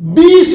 20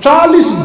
40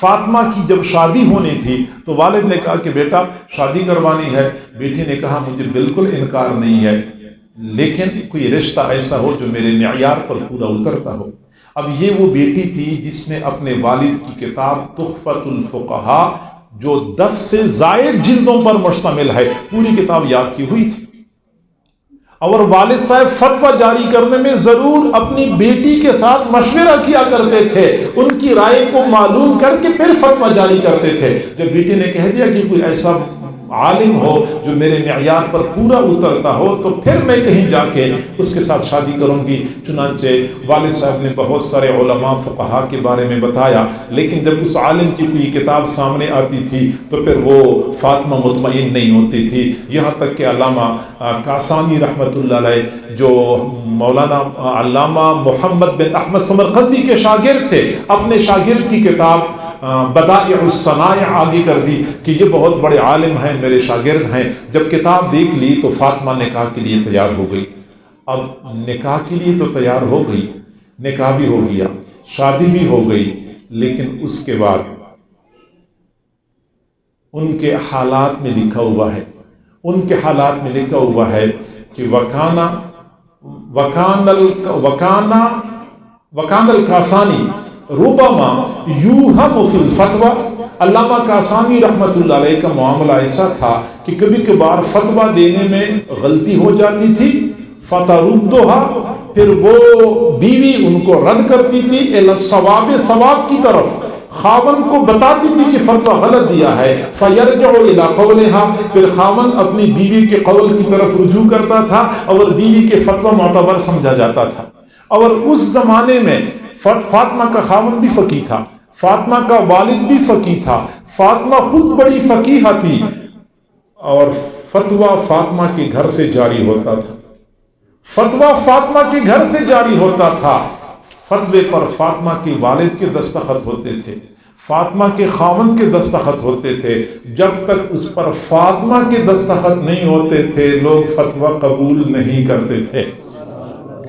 فاطمہ کی جب شادی ہونی تھی تو والد نے کہا کہ بیٹا شادی کروانی ہے. بیٹی نے کہا مجھے بالکل انکار نہیں ہے، لیکن کوئی رشتہ ایسا ہو جو میرے معیار پر پورا اترتا ہو. اب یہ وہ بیٹی تھی جس نے اپنے والد کی کتاب تحفۃ الفقہاء جو 10 سے زائد جلدوں پر مشتمل ہے پوری کتاب یاد کی ہوئی تھی. اور والد صاحب فتویٰ جاری کرنے میں ضرور اپنی بیٹی کے ساتھ مشورہ کیا کرتے تھے، ان کی رائے کو معلوم کر کے پھر فتویٰ جاری کرتے تھے. جب بیٹی نے کہہ دیا کہ کوئی ایسا عالم ہو جو میرے معیار پر پورا اترتا ہو تو پھر میں کہیں جا کے اس کے ساتھ شادی کروں گی. چنانچہ والد صاحب نے بہت سارے علماء فقہا کے بارے میں بتایا، لیکن جب اس عالم کی کوئی کتاب سامنے آتی تھی تو پھر وہ فاطمہ مطمئن نہیں ہوتی تھی. یہاں تک کہ علامہ کاسانی رحمۃ اللہ علیہ جو مولانا علامہ محمد بن احمد سمرقندی کے شاگرد تھے، اپنے شاگرد کی کتاب بدائع الصنائع آگے کر دی کہ یہ بہت بڑے عالم ہیں، میرے شاگرد ہیں. جب کتاب دیکھ لی تو فاطمہ نکاح کے لیے تیار ہو گئی. اب نکاح کے لیے تو تیار ہو گئی، نکاح بھی ہو گیا، شادی بھی ہو گئی، لیکن اس کے بعد ان کے حالات میں لکھا ہوا ہے، ان کے حالات میں لکھا ہوا ہے کہ وکان الکاسانی ربما یوہم فی الفتویٰ. علامہ کاسانی رحمۃ اللہ علیہ کا معاملہ ایسا تھا کہ کبھی کبھار فتویٰ دینے میں غلطی ہو جاتی تھی، فتردها، پھر وہ بیوی ان کو رد کرتی تھی الی الصواب، ثواب کی طرف. خاون کو بتاتی تھی کہ فتویٰ غلط دیا ہے، فیرجع الی قولہا، پھر خاون اپنی بیوی کے قول کی طرف رجوع کرتا تھا اور بیوی کے فتویٰ معتبر سمجھا جاتا تھا. اور اس زمانے میں فاطمہ کا خاون بھی فقیہ تھا، فاطمہ کا والد بھی فقیہ تھا، فاطمہ خود بڑی فقیہہ تھی، اور فتویٰ فاطمہ کے گھر سے جاری ہوتا تھا. فتویٰ فاطمہ کے گھر سے جاری ہوتا تھا. فتوے پر فاطمہ کے والد کے دستخط ہوتے تھے، فاطمہ کے خاوند کے دستخط ہوتے تھے. جب تک اس پر فاطمہ کے دستخط نہیں ہوتے تھے لوگ فتویٰ قبول نہیں کرتے تھے.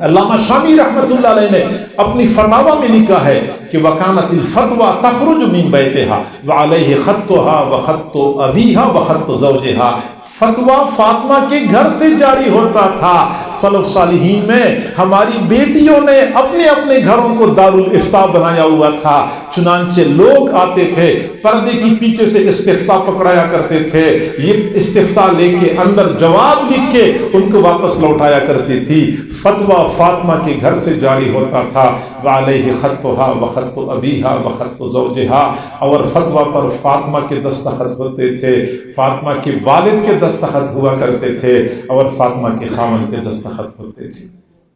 علامہ شامی رحمۃ اللہ علیہ نے اپنی فتاوی میں لکھا ہے کہ وکانت الفتویٰ تخرج من بیتہا وعلیہ خطہا وخط ابیہا وخط زوجہا. فتویٰ فاطمہ کے گھر سے جاری ہوتا تھا. سلف صالحین میں ہماری بیٹیوں نے اپنے اپنے گھروں کو دارالافتاء بنایا ہوا تھا. چنانچہ لوگ آتے تھے پردے کی پیچھے سے استفتاء پکڑایا کرتے تھے، یہ استفتاء لے کے اندر جواب لکھ کے ان کو واپس لوٹایا کرتی تھی. فتویٰ فاطمہ کے گھر سے جاری ہوتا تھا. وعلیہ خطہا وخط ابیہا وخط زوجہا، اور فتویٰ پر فاطمہ کے دستخط ہوتے تھے، فاطمہ کے والد کے دستخط ہوا کرتے تھے، اور فاطمہ کے خاوند کے دستخط ہوتے تھے.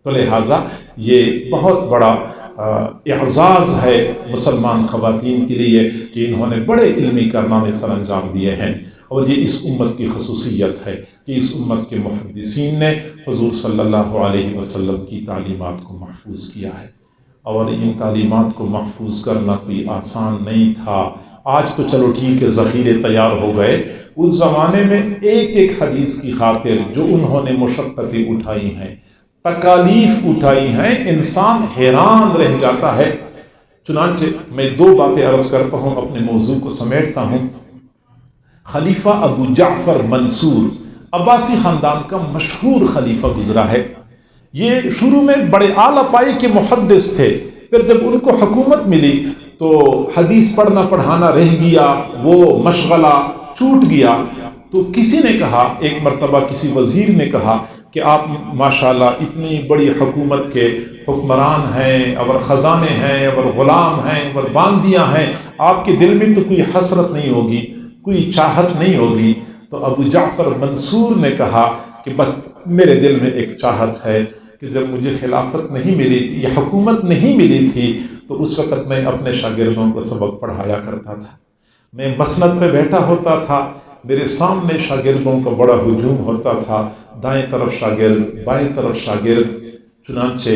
تو لہٰذا یہ بہت بڑا اعزاز ہے مسلمان خواتین کے لیے کہ انہوں نے بڑے علمی کارنامے سر انجام دیے ہیں. اور یہ اس امت کی خصوصیت ہے کہ اس امت کے محدثین نے حضور صلی اللہ علیہ وسلم کی تعلیمات کو محفوظ کیا ہے، اور ان تعلیمات کو محفوظ کرنا کوئی آسان نہیں تھا. آج تو چلو ٹھیک ہے ذخیرے تیار ہو گئے، اس زمانے میں ایک ایک حدیث کی خاطر جو انہوں نے مشقتیں اٹھائی ہیں، تکالیف اٹھائی ہیں، انسان حیران رہ جاتا ہے. چنانچہ میں 2 باتیں عرض کرتا ہوں، اپنے موضوع کو سمیٹتا ہوں. خلیفہ ابو جعفر منصور عباسی خاندان کا مشہور خلیفہ گزرا ہے. یہ شروع میں بڑے اعلیٰ پائے کے محدث تھے، پھر جب ان کو حکومت ملی تو حدیث پڑھنا پڑھانا رہ گیا، وہ مشغلہ چھوٹ گیا. تو کسی نے کہا، ایک مرتبہ کسی وزیر نے کہا کہ آپ ماشاءاللہ اتنی بڑی حکومت کے حکمران ہیں، اور خزانے ہیں، اور غلام ہیں، اور باندیاں ہیں، آپ کے دل میں تو کوئی حسرت نہیں ہوگی، کوئی چاہت نہیں ہوگی. تو ابو جعفر منصور نے کہا کہ بس میرے دل میں ایک چاہت ہے کہ جب مجھے خلافت نہیں ملی، یہ حکومت نہیں ملی تھی، تو اس وقت میں اپنے شاگردوں کو سبق پڑھایا کرتا تھا. میں مسند پہ بیٹھا ہوتا تھا، میرے سامنے شاگردوں کا بڑا ہجوم ہوتا تھا، دائیں طرف شاگرد، بائیں طرف شاگرد. چنانچہ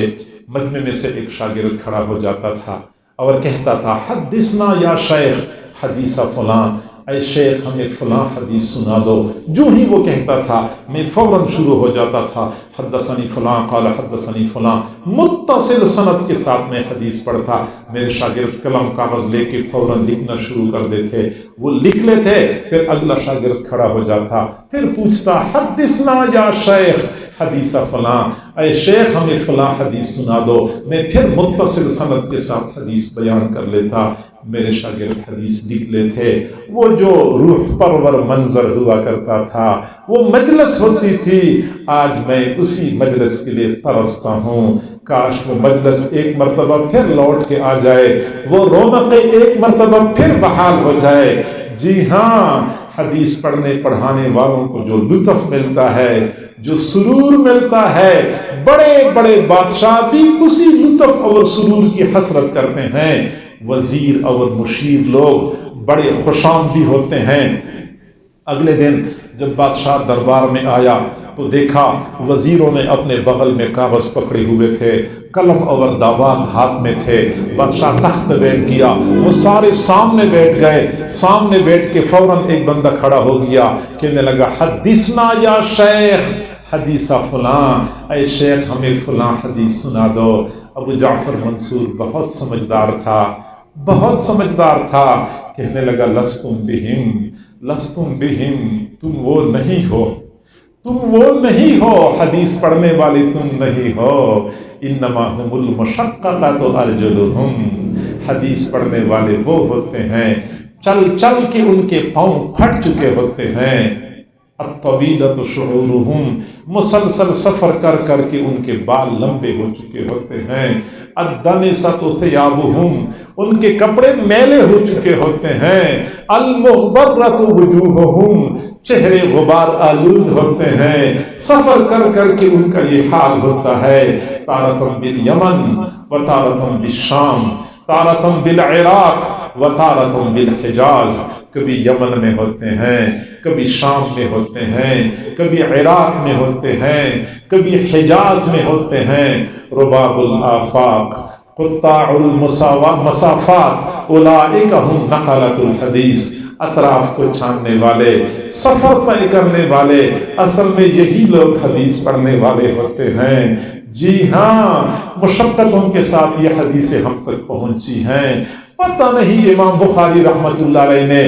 مجمع میں سے ایک شاگرد کھڑا ہو جاتا تھا اور کہتا تھا حدثنا یا شیخ حدیث فلان، اے شیخ ہمیں فلاں حدیث سنا دو، جو ہی وہ کہتا تھا میں فوراً شروع ہو جاتا تھا، حدثنی فلاں قال حدثنی فلاں، متصل سند کے ساتھ میں حدیث پڑھتا۔ میرے شاگرد قلم کاغذ لے کے فوراً لکھنا شروع کر دیتے، وہ لکھ لیتے، پھر اگلا شاگرد کھڑا ہو جاتا، پھر پوچھتا حدثنا یا شیخ حدیث فلاں، اے شیخ ہمیں فلاں حدیث سنا دو، میں پھر متصل سند کے ساتھ حدیث بیان کر لیتا۔ میرے شاگرد حدیث لکھ لیتے۔ وہ جو روح پرور منظر ہوا کرتا تھا، وہ مجلس ہوتی تھی، آج میں اسی مجلس کے لیے ترستا ہوں۔ کاش وہ مجلس ایک مرتبہ پھر لوٹ کے آ جائے، وہ رونقیں ایک مرتبہ پھر بحال ہو جائے۔ جی ہاں، حدیث پڑھنے پڑھانے والوں کو جو لطف ملتا ہے، جو سرور ملتا ہے، بڑے بڑے بادشاہ بھی اسی لطف اور سرور کی حسرت کرتے ہیں۔ وزیر اور مشیر لوگ بڑے خوشامدی ہوتے ہیں۔ اگلے دن جب بادشاہ دربار میں آیا تو دیکھا وزیروں نے اپنے بغل میں کاغذ پکڑے ہوئے تھے، قلم اور داوات ہاتھ میں تھے۔ بادشاہ تخت پہ بیٹھ گیا، وہ سارے سامنے بیٹھ گئے۔ سامنے بیٹھ کے فوراً ایک بندہ کھڑا ہو گیا، کہنے لگا حدثنا یا شیخ حدیث فلاں، اے شیخ ہمیں فلاں حدیث سنا دو۔ ابو جعفر منصور بہت سمجھدار تھا، بہت سمجھدار تھا، کہنے لگا لستم بہم، لستم بہم، تم وہ نہیں ہو، تم وہ نہیں ہو، حدیث پڑھنے والی تم نہیں ہو، انما هم المشققۃ ارجلهم، حدیث پڑھنے والے وہ ہوتے ہیں چل چل کے ان کے پاؤں پھٹ چکے ہوتے ہیں۔ الطویلۃ شعورهم، مسلسل سفر کر کر کے ان کے بال لمبے ہو چکے ہوتے ہیں۔ الدنسۃ ثیابهم، ان کے کپڑے میلے ہو چکے ہوتے ہیں۔ المغبرۃ وجوہهم، چہرے غبار آلود ہوتے ہیں۔ سفر کر کر کے ان کا یہ حال ہوتا ہے۔ تارۃ بالیمن و تارۃ بالشام، تارۃ بالعراق و تارۃ بالحجاز، کبھی یمن میں ہوتے ہیں، کبھی شام میں ہوتے ہیں، کبھی عراق میں ہوتے ہیں، کبھی حجاز میں ہوتے ہیں۔ رباب الآفاق، قطاع المسافات، اولئک هم نقلۃ الحدیث، اطراف کو چھاننے والے، سفر طے کرنے والے، اصل میں یہی لوگ حدیث پڑھنے والے ہوتے ہیں۔ جی ہاں، مشقتوں کے ساتھ یہ حدیثیں ہم تک پہنچی ہیں۔ پتہ نہیں امام بخاری رحمۃ اللہ علیہ نے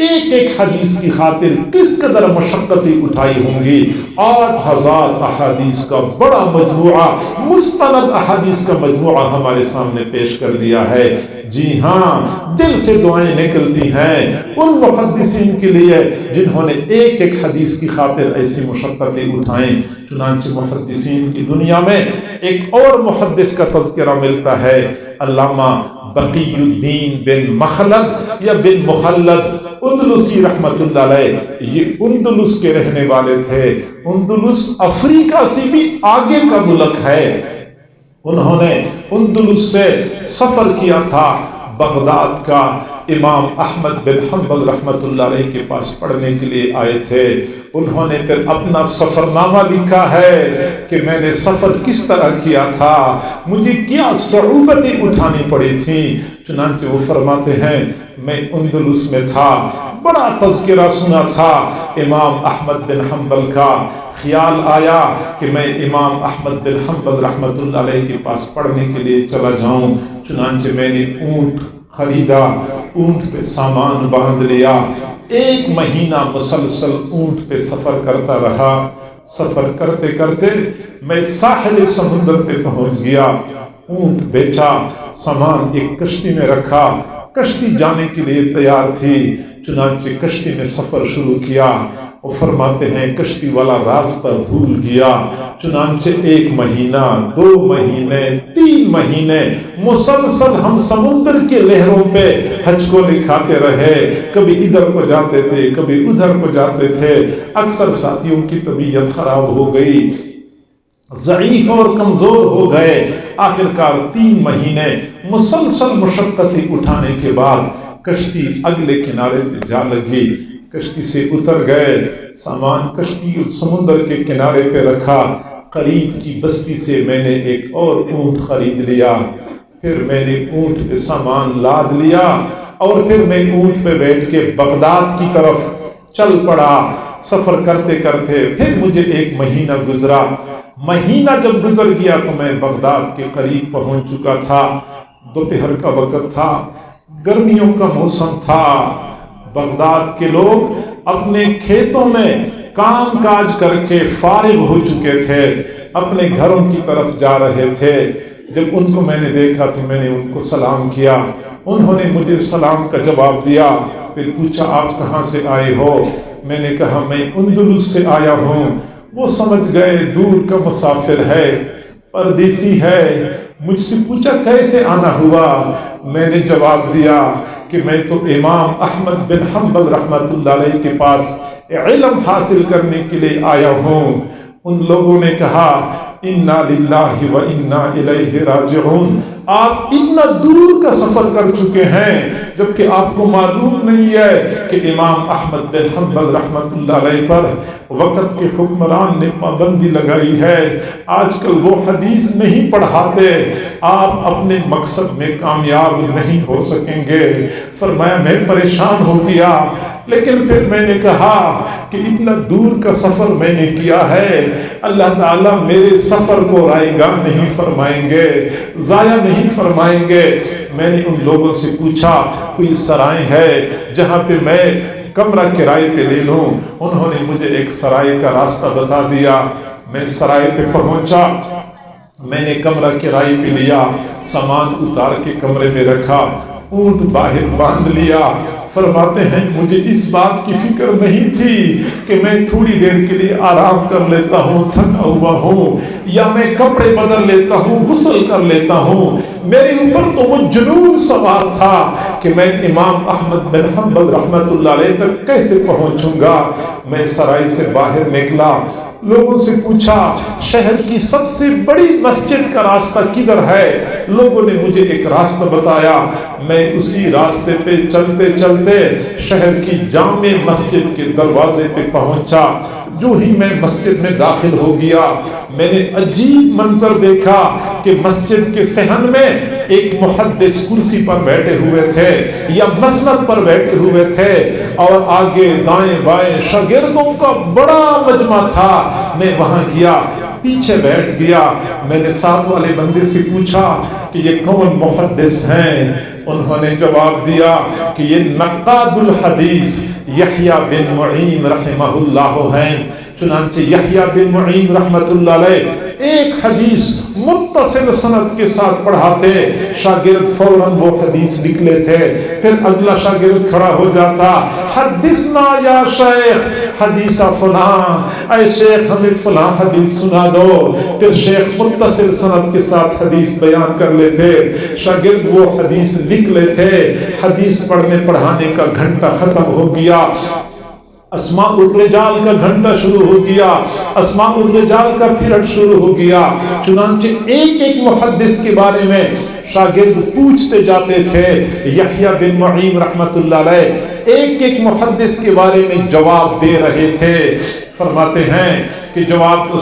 ایک ایک حدیث کی خاطر کس قدر مشقتیں اٹھائی ہوں گی۔ 8000 احادیث کا بڑا مجموعہ، مستند احادیث کا مجموعہ ہمارے سامنے پیش کر دیا ہے۔ جی ہاں، دل سے دعائیں نکلتی ہیں ان محدثین کے لیے جنہوں نے ایک ایک حدیث کی خاطر ایسی مشقتیں اٹھائیں۔ چنانچہ محدثین کی دنیا میں ایک اور محدث کا تذکرہ ملتا ہے، علامہ بقی الدین بن مخلد یا بن مخلد اندلسی رحمت اللہ علیہ۔ یہ اندلس کے رہنے والے تھے۔ اندلس افریقہ سے بھی آگے کا ملک ہے۔ انہوں نے اندلس سے سفر کیا تھا بغداد کا۔ امام احمد بن حنبل رحمت اللہ علیہ کے پاس پڑھنے کے لیے آئے تھے۔ انہوں نے پھر اپنا سفر نامہ لکھا ہے کہ میں نے سفر کس طرح کیا تھا، مجھے کیا صعوبتیں اٹھانی پڑی تھیں۔ چنانچہ وہ فرماتے ہیں میں اندلس میں تھا، بڑا تذکرہ سنا تھا امام احمد بن حنبل کا، خیال آیا کہ میں امام احمد بن حنبل رحمت اللہ علیہ کے پاس پڑھنے کے لیے چلا جاؤں۔ چنانچہ میں نے اونٹ خریدا، اونٹ پہ سامان باندھ لیا، 1 مہینہ مسلسل اونٹ پہ سفر کرتا رہا۔ سفر کرتے کرتے میں ساحل سمندر پہ پہنچ گیا، اونٹ بیچا، سامان ایک کشتی میں رکھا، کشتی جانے کے لیے تیار تھی۔ چنانچہ کشتی میں سفر شروع کیا۔ وہ فرماتے ہیں کشتی والا راستہ بھول گیا۔ چنانچہ 1 مہینہ، 2 مہینے، 3 مہینے مسلسل ہم سمندر کے لہروں پہ ہچکولے کھاتے رہے، کبھی ادھر کو جاتے تھے، کبھی ادھر کو جاتے تھے۔ اکثر ساتھیوں کی طبیعت خراب ہو گئی، ضعیف اور کمزور ہو گئے۔ آخرکار 3 مہینے مسلسل مشقتیں اٹھانے کے بعد کشتی اگلے کنارے پہ جا لگی۔ کشتی سے اتر گئے، سامان کشتی سمندر کے کنارے پہ رکھا۔ قریب کی بستی سے میں نے ایک اور اونٹ خرید لیا، پھر میں نے اونٹ پہ سامان لاد لیا۔ اور پھر میں اونٹ پہ بیٹھ کے بغداد کی طرف چل پڑا۔ سفر کرتے کرتے پھر مجھے ایک مہینہ گزرا۔ مہینہ جب گزر گیا تو میں بغداد کے قریب پہنچ چکا تھا۔ دوپہر کا وقت تھا، گرمیوں کا موسم تھا۔ بغداد کے لوگ اپنے کھیتوں میں کام کاج کر کے فارغ ہو چکے تھے، اپنے گھروں کی طرف جا رہے تھے۔ جب ان کو میں نے دیکھا تو میں نے ان کو سلام کیا، انہوں نے مجھے سلام کا جواب دیا۔ پھر پوچھا آپ کہاں سے آئے ہو؟ میں نے کہا میں اندلس سے آیا ہوں۔ وہ سمجھ گئے دور کا مسافر ہے، پردیسی ہے۔ مجھ سے پوچھا کیسے آنا ہوا؟ میں نے جواب دیا کہ میں تو امام احمد بن حنبل رحمۃ اللہ علیہ کے پاس علم حاصل کرنے کے لیے آیا ہوں۔ ان لوگوں نے کہا انا للہ و انا الیہ راجعون، آپ اتنا دور کا سفر کر چکے ہیں جبکہ آپ کو معلوم نہیں ہے کہ امام احمد بن حنبل رحمۃ اللہ علیہ پر وقت کے حکمران نے پابندی لگائی ہے، آج کل وہ حدیث نہیں پڑھاتے، آپ اپنے مقصد میں کامیاب نہیں ہو سکیں گے۔ فرمایا میں پریشان ہو گیا، لیکن پھر میں نے کہا کہ اتنا دور کا سفر میں نے کیا ہے، اللہ تعالیٰ میرے سفر کو رائے گاہ نہیں فرمائیں گے، ضائع نہیں فرمائیں گے۔ میں نے ان لوگوں سے پوچھا کوئی سرائے ہے جہاں پہ میں کمرہ کرائے پہ لے لوں؟ انہوں نے مجھے ایک سرائے کا راستہ بتا دیا۔ میں سرائے پہ پہنچا، میں نے کمرہ کرائے پہ لیا، سامان اتار کے کمرے میں رکھا، اونٹ باہر باندھ لیا۔ فرماتے ہیں مجھے اس بات کی فکر نہیں تھی کہ میں تھوڑی دیر کے لیے آرام کر لیتا ہوں، تھکا ہوا ہوں، یا میں کپڑے بدل لیتا ہوں، غسل کر لیتا ہوں۔ میرے اوپر تو وہ جنون سوار تھا کہ میں امام احمد بن حنبل رحمۃ اللہ علیہ تک کیسے پہنچوں گا۔ میں سرائی سے باہر نکلا، لوگوں سے پوچھا شہر کی سب سے بڑی مسجد کا راستہ کدھر ہے؟ لوگوں نے مجھے ایک راستہ بتایا۔ میں اسی راستے پہ چلتے چلتے شہر کی جامع مسجد کے دروازے پہ پہنچا۔ جو ہی میں مسجد میں داخل ہو گیا، میں نے عجیب منظر دیکھا کہ مسجد کے صحن میں ایک محدث کرسی پر بیٹھے ہوئے تھے یا مسند پر بیٹھے ہوئے تھے، اور آگے دائیں بائیں شاگردوں کا بڑا مجمع تھا۔ میں وہاں گیا، پیچھے بیٹھ گیا۔ میں نے ساتھ والے بندے سے پوچھا کہ یہ کون محدث ہیں؟ انہوں نے جواب دیا کہ یہ نقاد الحدیث یحییٰ بن معین رحمہ اللہ ہیں۔ چنانچہ یحییٰ بن معین رحمۃ اللہ علیہ ایک حدیث متصل سند کے ساتھ پڑھاتے، شاگرد فوراً وہ حدیث لکھ لیتے، پھر اگلا شاگرد کھڑا ہو جاتا، حدثنا یا شیخ حدیث فلاں، اے شیخ ہمیں فلاں حدیث سنا دو۔ پھر شیخ متصل سند کے ساتھ حدیث بیان کر لیتے، شاگرد وہ حدیث لکھ لیتے۔ حدیث پڑھنے پڑھانے کا گھنٹہ ختم ہو گیا، اسماء الرجال کا گھنٹہ شروع ہو گیا، اسماء الرجال کا پیریڈ شروع ہو گیا۔ چنانچہ ایک ایک محدث کے بارے میں شاگرد پوچھتے جاتے تھے۔ یحییٰ بن معین رحمۃ اللہ علیہ ایک ایک محدث کے بارے میں جواب دے رہے تھے۔ فرماتے ہیں کہ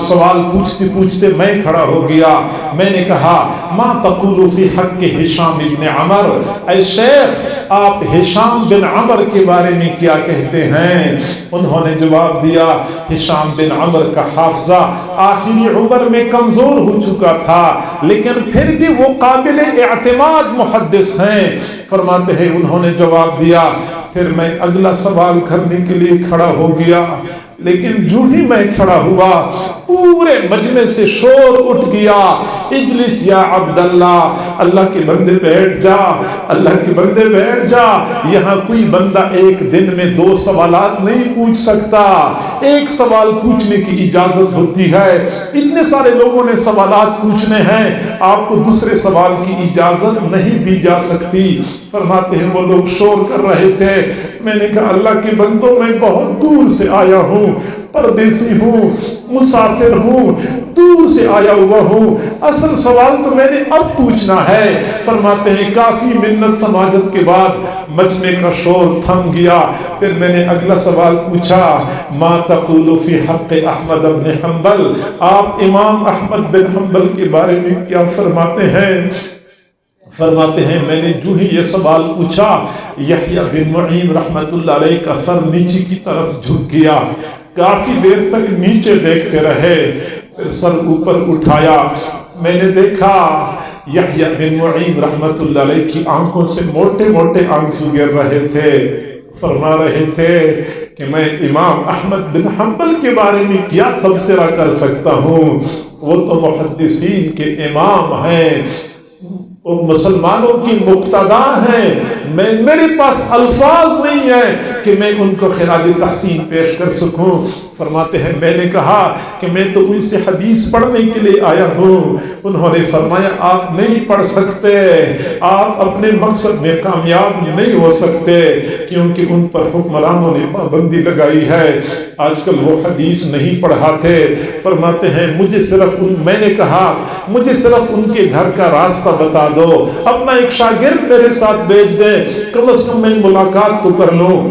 سوال پوچھتے پوچھتے میں کھڑا ہو گیا۔ میں نے کہا ما تقول فی حق ہشام بن عمر، اے شیخ آپ ہشام بن عمر کے بارے میں کیا کہتے ہیں؟ انہوں نے جواب دیا ہشام بن عمر کا حافظہ آخری عمر میں کمزور ہو چکا تھا، لیکن پھر بھی وہ قابل اعتماد محدث ہیں۔ فرماتے ہیں انہوں نے جواب دیا۔ پھر میں اگلا سوال کرنے کے لیے کھڑا ہو گیا، لیکن جو ہی میں کھڑا ہوا پورے مجمع سے شور اٹھ گیا، اجلس یا عبداللہ، اللہ کے بندے بیٹھ جا، اللہ کے بندے بیٹھ جا۔ یہاں کوئی بندہ ایک دن میں 2 سوالات نہیں پوچھ سکتا، ایک سوال پوچھنے کی اجازت ہوتی ہے۔ اتنے سارے لوگوں نے سوالات پوچھنے ہیں، آپ کو دوسرے سوال کی اجازت نہیں دی جا سکتی۔ فرماتے ہیں وہ لوگ شور کر رہے تھے۔ میں نے کہا اللہ کے بندوں میں بہت دور سے آیا ہوں، پردیسی ہوں، مسافر ہوں، دور سے آیا ہوا ہوں، اصل سوال تو میں نے اب پوچھنا ہے۔ فرماتے ہیں کافی منت سماجت کے بعد مجمع کا شور تھم گیا۔ پھر میں نے اگلا سوال پوچھا ما تقول فی حق احمد بن حنبل، آپ امام احمد بن حنبل کے بارے میں کیا فرماتے ہیں؟ فرماتے ہیں میں نے جو ہی یہ سوال پوچھا، یحییٰ بن معین رحمت اللہ علیہ کا سر نیچے کی طرف جھک گیا، کافی دیر تک نیچے دیکھتے رہے، پھر سر اوپر اٹھایا، میں نے دیکھا یحییٰ بن معین رحمت اللہ علیہ کی آنکھوں سے موٹے موٹے آنسو گر رہے تھے، فرما رہے تھے کہ میں امام احمد بن حنبل کے بارے میں کیا تبصرہ کر سکتا ہوں، وہ تو محدثین کے امام ہیں، وہ مسلمانوں کی مقتدا ہیں، میرے پاس الفاظ نہیں ہیں کہ میں ان کو خراج تحسین پیش کر سکوں۔ فرماتے ہیں میں نے کہا کہ میں تو ان سے حدیث پڑھنے کے لیے آیا ہوں۔ انہوں نے فرمایا آپ نہیں پڑھ سکتے، آپ اپنے مقصد میں کامیاب نہیں ہو سکتے، کیونکہ ان پر حکمرانوں نے پابندی لگائی ہے، آج کل وہ حدیث نہیں پڑھاتے۔ فرماتے ہیں میں نے کہا مجھے صرف ان کے گھر کا راستہ بتا دو، اپنا ایک شاگرد میرے ساتھ بھیج دیں، کم از کم میں ملاقات تو کر لوں۔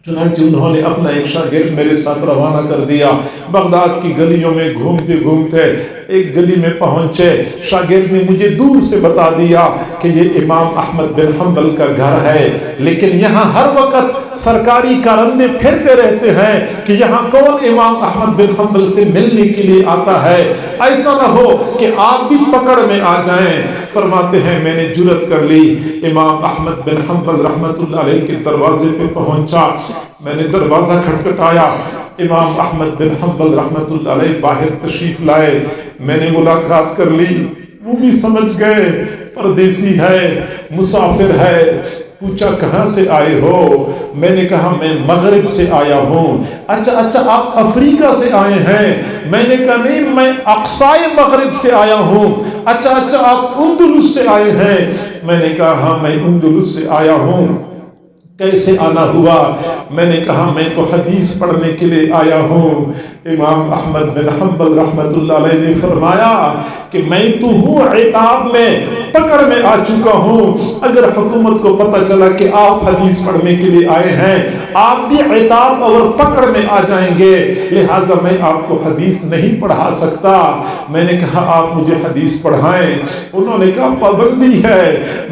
چنانچہ انہوں نے اپنا ایک شاگرد میرے ساتھ روانہ کر دیا، بغداد کی گلیوں میں گھومتے گھومتے ایک گلی میں پہنچے، شاگرد نے مجھے دور سے بتا دیا کہ یہ امام احمد بن حنبل کا گھر ہے، لیکن یہاں ہر وقت سرکاری کارندے پھرتے رہتے ہیں کہ یہاں کون امام احمد بن حنبل سے ملنے کے لیے آتا ہے، ایسا نہ ہو کہ آپ بھی پکڑ میں آ جائیں۔ فرماتے ہیں میں نے جرأت کر لی، امام احمد بن حنبل رحمت اللہ علیہ کے دروازے پہ پہنچا، میں نے دروازہ کھٹکھٹایا، امام احمد بن حنبل رحمت اللہ علیہ باہر تشریف لائے، میں نے ملاقات کر لی، وہ بھی سمجھ گئے پردیسی ہے، مسافر ہے، پوچھا کہاں سے آئے ہو؟ میں نے کہا میں مغرب سے آیا ہوں۔ اچھا آپ افریقہ سے آئے ہیں؟ میں نے کہا نہیں میں اقصائے مغرب سے آیا ہوں۔ اچھا آپ اندلس سے آئے ہیں؟ میں نے کہا ہاں میں اندلس سے آیا ہوں۔ کیسے آنا ہوا؟ میں نے کہا میں تو حدیث پڑھنے کے لیے آیا ہوں۔ امام احمد بن حنبل رحمت اللہ علیہ نے فرمایا کہ میں تو ہوں عتاب میں، پکڑ میں آ چکا ہوں، اگر حکومت کو پتہ چلا کہ آپ حدیث پڑھنے کے لیے آئے ہیں آپ بھی عتاب اور پکڑ میں آ جائیں گے، لہٰذا میں آپ کو حدیث نہیں پڑھا سکتا۔ میں نے کہا آپ مجھے حدیث پڑھائیں، انہوں نے کہا پابندی ہے۔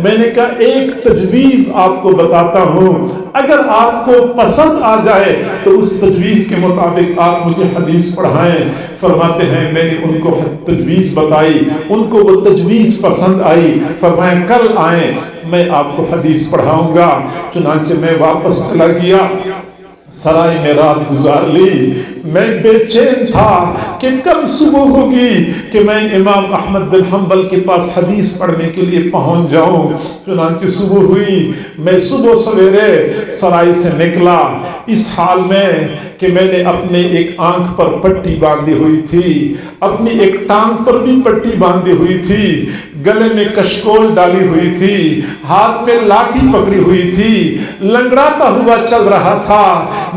میں نے کہا ایک تجویز آپ کو بتاتا ہوں، اگر آپ کو پسند آ جائے تو اس تجویز کے مطابق آپ مجھے حدیث پڑھائیں۔ فرماتے ہیں میں نے ان کو تجویز بتائی، ان کو وہ تجویز پسند آئی، فرمایا کل آئیں میں آپ کو حدیث پڑھاؤں گا۔ چنانچہ میں واپس چلا گیا، سرائے میں رات گزار لی، میں بے چین تھا کہ کب صبح ہوگی کہ میں امام احمد بن حنبل کے پاس حدیث پڑھنے کے لیے پہنچ جاؤں۔ چنانچہ صبح ہوئی، میں صبح سویرے سرائے سے نکلا، اس حال میں کہ میں نے اپنے ایک آنکھ پر پٹی باندھی ہوئی تھی، اپنی ایک ٹانگ پر بھی پٹی باندھی ہوئی تھی، گلے میں کشکول ڈالی ہوئی تھی، ہاتھ میں لاٹھی پکڑی ہوئی تھی، لنگڑاتا ہوا چل رہا تھا۔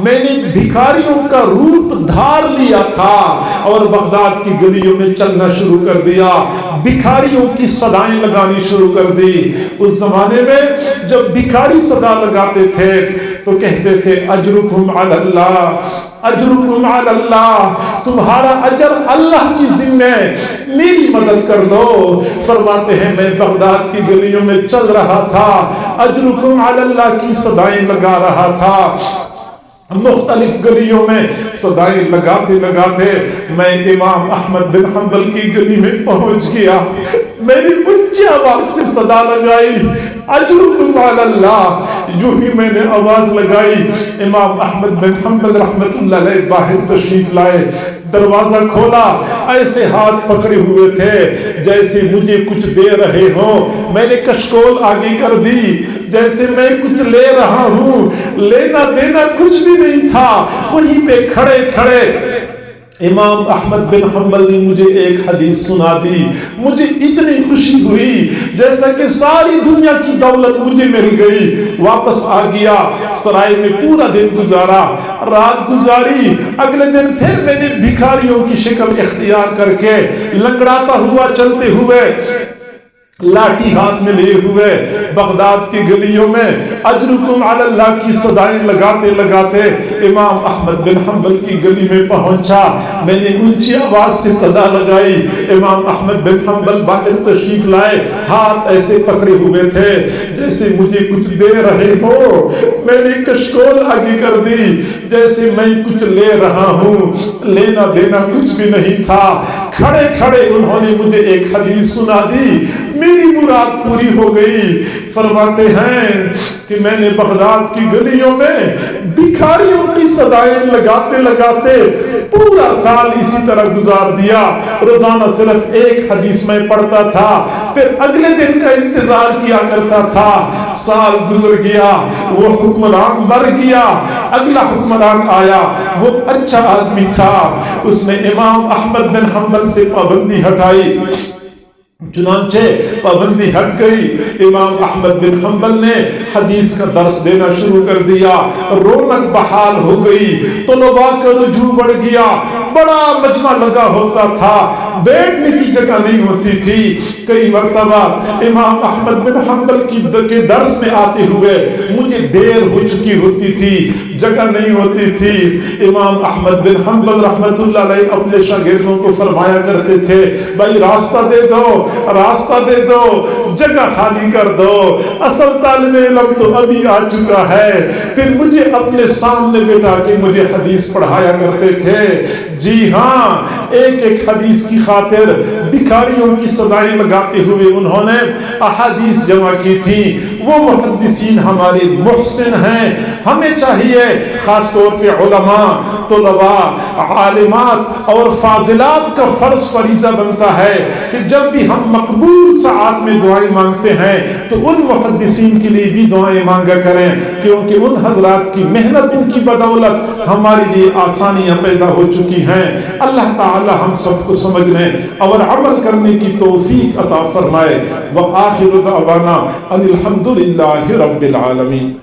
میں نے بھکاریوں کا روپ دھار لیا تھا اور بغداد کی گلیوں میں چلنا شروع کر دیا، بھکاریوں کی صدائیں لگانی شروع کر دی۔ اس زمانے میں جب بھکاری صدا لگاتے تھے تو کہتے تھے اجرکم علی اللہ، اجرکم علی اللہ، تمہارا اجر اللہ کی ذمہ، میری مدد کر لو۔ فرماتے ہیں میں بغداد کی گلیوں میں چل رہا تھا، اجرکم علی اللہ کی صدائیں لگا رہا تھا، مختلف گلیوں میں صدائیں لگاتے لگاتے میں امام احمد بن حنبل کی گلی میں پہنچ گیا۔ میں نے اونچی آواز سے صدا لگائی اجرکم علی اللہ۔ جو ہی میں نے آواز لگائی امام احمد بن حنبل رحمت اللہ علیہ باہر تشریف لائے، دروازہ کھولا، ایسے ہاتھ پکڑے ہوئے تھے جیسے مجھے کچھ دے رہے ہوں۔ میں نے کشکول آگے کر دی جیسے میں کچھ لے رہا ہوں، لینا دینا کچھ بھی نہیں تھا۔ وہیں پہ کھڑے کھڑے امام احمد بن حنبل نے مجھے ایک حدیث سنا دی، مجھے اتنی خوشی ہوئی جیسا کہ ساری دنیا کی دولت مجھے مل گئی۔ واپس آ گیا، سرائے میں پورا دن گزارا، رات گزاری۔ اگلے دن پھر میں نے بھکاریوں کی شکل اختیار کر کے لنگڑاتا ہوا چلتے ہوئے لاٹھی ہاتھ میں لیے ہوئے بغداد کی گلیوں میں اجرکم علی اللہ کی صدائیں لگاتے لگاتے امام احمد بن حنبل کی گلی میں پہنچا. میں نے اونچی آواز سے صدا لگائی. امام احمد بن حنبل باہر تشریف لائے, ہاتھ ایسے پکڑے ہوئے تھے جیسے مجھے کچھ دے رہے ہو. میں نے کشکول آگے کر دی جیسے میں کچھ لے رہا ہوں, لینا دینا کچھ بھی نہیں تھا. کھڑے کھڑے انہوں نے مجھے ایک حدیث سنا دی, میری مراد پوری ہو گئی. فرماتے ہیں کہ میں نے بغداد کی گلیوں میں بھکاریوں کی صدائیں لگاتے لگاتے پورا سال اسی طرح گزار دیا. روزانہ صرف ایک حدیث میں پڑھتا تھا, پھر اگلے دن کا انتظار کیا کرتا تھا. سال گزر گیا, وہ حکمران مر گیا, اگلا حکمران آیا, وہ اچھا آدمی تھا. اس نے امام احمد بن حنبل سے پابندی ہٹائی, چنانچہ پابندی ہٹ گئی. امام احمد بن حنبل نے حدیث کا درس دینا شروع کر دیا. رونق بحال ہو گئی, طلباء کا رجوع بڑھ گیا. بڑا مجمع لگا ہوتا تھا, بیٹھنے کی جگہ نہیں ہوتی تھی. کئی مرتبہ امام احمد بن حنبل کے درس میں آتے ہوئے مجھے دیر ہو چکی ہوتی تھی, جگہ نہیں ہوتی تھی. امام احمد بن حنبل رحمت اللہ علیہ اپنے شاگردوں کو فرمایا کرتے تھے, بھائی راستہ دے دو, راستہ دے دو, جگہ خالی کر دو. اصل طالب علم تو ابھی آ چکا ہے. پھر مجھے اپنے سامنے بیٹھا کے مجھے حدیث پڑھایا کرتے تھے. جی ہاں, ایک ایک حدیث کی خاطر بھکاریوں کی صدائیں لگاتے ہوئے انہوں نے احادیث جمع کی تھی. وہ محدثین ہمارے محسن ہیں. ہمیں چاہیے خاص طور پہ علماء, طلباء, عالمات اور فاضلات کا فرض فریضہ بنتا ہے کہ جب بھی ہم مقبول ساعات میں دعائیں مانگتے ہیں تو ان محدثین کے لیے بھی دعائیں مانگا کریں, کیونکہ ان حضرات کی محنتوں کی بدولت ہمارے لیے آسانیاں پیدا ہو چکی ہیں. اللہ تعالی ہم سب کو سمجھنے اور عمل کرنے کی توفیق عطا فرمائے. وآخر دعوانا ان الحمد للہ رب العالمین.